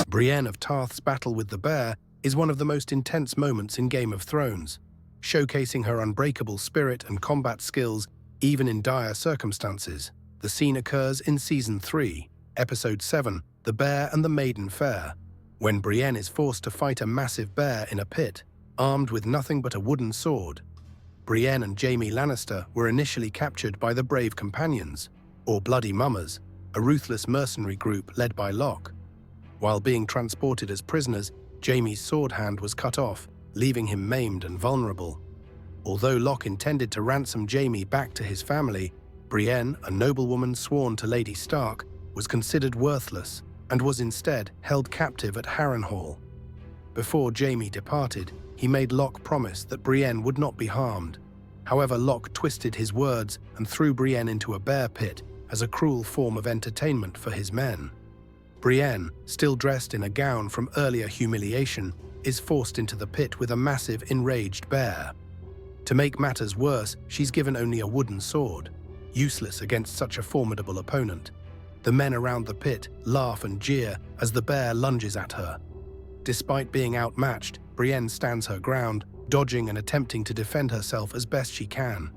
Brienne of Tarth's battle with the bear is one of the most intense moments in Game of Thrones, showcasing her unbreakable spirit and combat skills even in dire circumstances. The scene occurs in Season 3, Episode 7, The Bear and the Maiden Fair, when Brienne is forced to fight a massive bear in a pit, armed with nothing but a wooden sword. Brienne and Jaime Lannister were initially captured by the Brave Companions, or Bloody Mummers, a ruthless mercenary group led by Locke. While being transported as prisoners, Jaime's sword hand was cut off, leaving him maimed and vulnerable. Although Locke intended to ransom Jaime back to his family, Brienne, a noblewoman sworn to Lady Stark, was considered worthless and was instead held captive at Harrenhal. Before Jaime departed, he made Locke promise that Brienne would not be harmed. However, Locke twisted his words and threw Brienne into a bear pit as a cruel form of entertainment for his men. Brienne, still dressed in a gown from earlier humiliation, is forced into the pit with a massive, enraged bear. To make matters worse, she's given only a wooden sword, useless against such a formidable opponent. The men around the pit laugh and jeer as the bear lunges at her. Despite being outmatched, Brienne stands her ground, dodging and attempting to defend herself as best she can.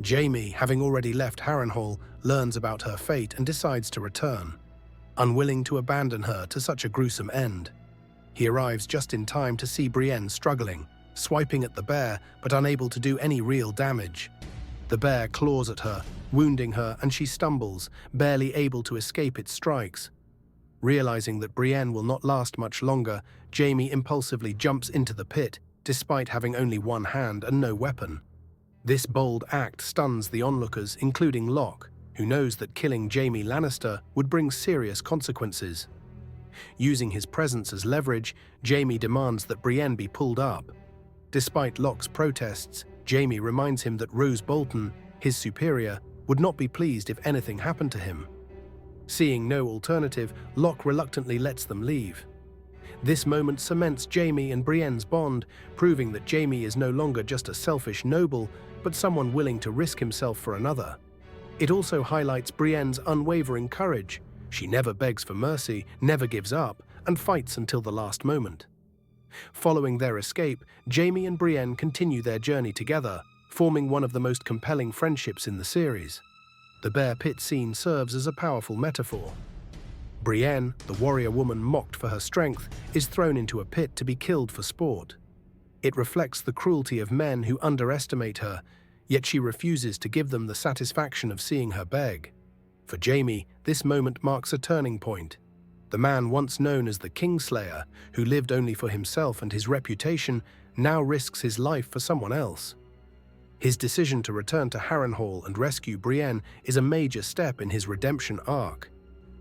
Jaime, having already left Harrenhal, learns about her fate and decides to return, unwilling to abandon her to such a gruesome end. He arrives just in time to see Brienne struggling, swiping at the bear but unable to do any real damage. The bear claws at her, wounding her, and she stumbles, barely able to escape its strikes. Realizing that Brienne will not last much longer, Jaime impulsively jumps into the pit, despite having only one hand and no weapon. This bold act stuns the onlookers, including Locke, who knows that killing Jaime Lannister would bring serious consequences. Using his presence as leverage, Jaime demands that Brienne be pulled up. Despite Locke's protests, Jaime reminds him that Roose Bolton, his superior, would not be pleased if anything happened to him. Seeing no alternative, Locke reluctantly lets them leave. This moment cements Jaime and Brienne's bond, proving that Jaime is no longer just a selfish noble, but someone willing to risk himself for another. It also highlights Brienne's unwavering courage. She never begs for mercy, never gives up, and fights until the last moment. Following their escape, Jaime and Brienne continue their journey together, forming one of the most compelling friendships in the series. The bear pit scene serves as a powerful metaphor. Brienne, the warrior woman mocked for her strength, is thrown into a pit to be killed for sport. It reflects the cruelty of men who underestimate her, yet she refuses to give them the satisfaction of seeing her beg. For Jaime, this moment marks a turning point. The man once known as the Kingslayer, who lived only for himself and his reputation, now risks his life for someone else. His decision to return to Harrenhal and rescue Brienne is a major step in his redemption arc.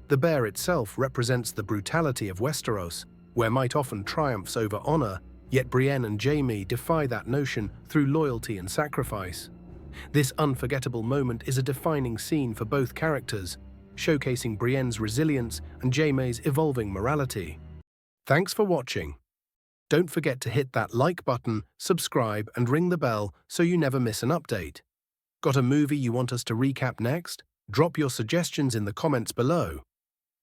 The bear itself represents the brutality of Westeros, where might often triumphs over honor, yet Brienne and Jaime defy that notion through loyalty and sacrifice. This unforgettable moment is a defining scene for both characters, showcasing Brienne's resilience and Jaime's evolving morality. Thanks for watching. Don't forget to hit that like button, subscribe, and ring the bell so you never miss an update. Got a movie you want us to recap next? Drop your suggestions in the comments below.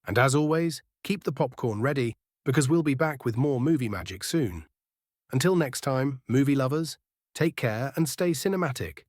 And as always, keep the popcorn ready, because we'll be back with more movie magic soon. Until next time, movie lovers, take care and stay cinematic.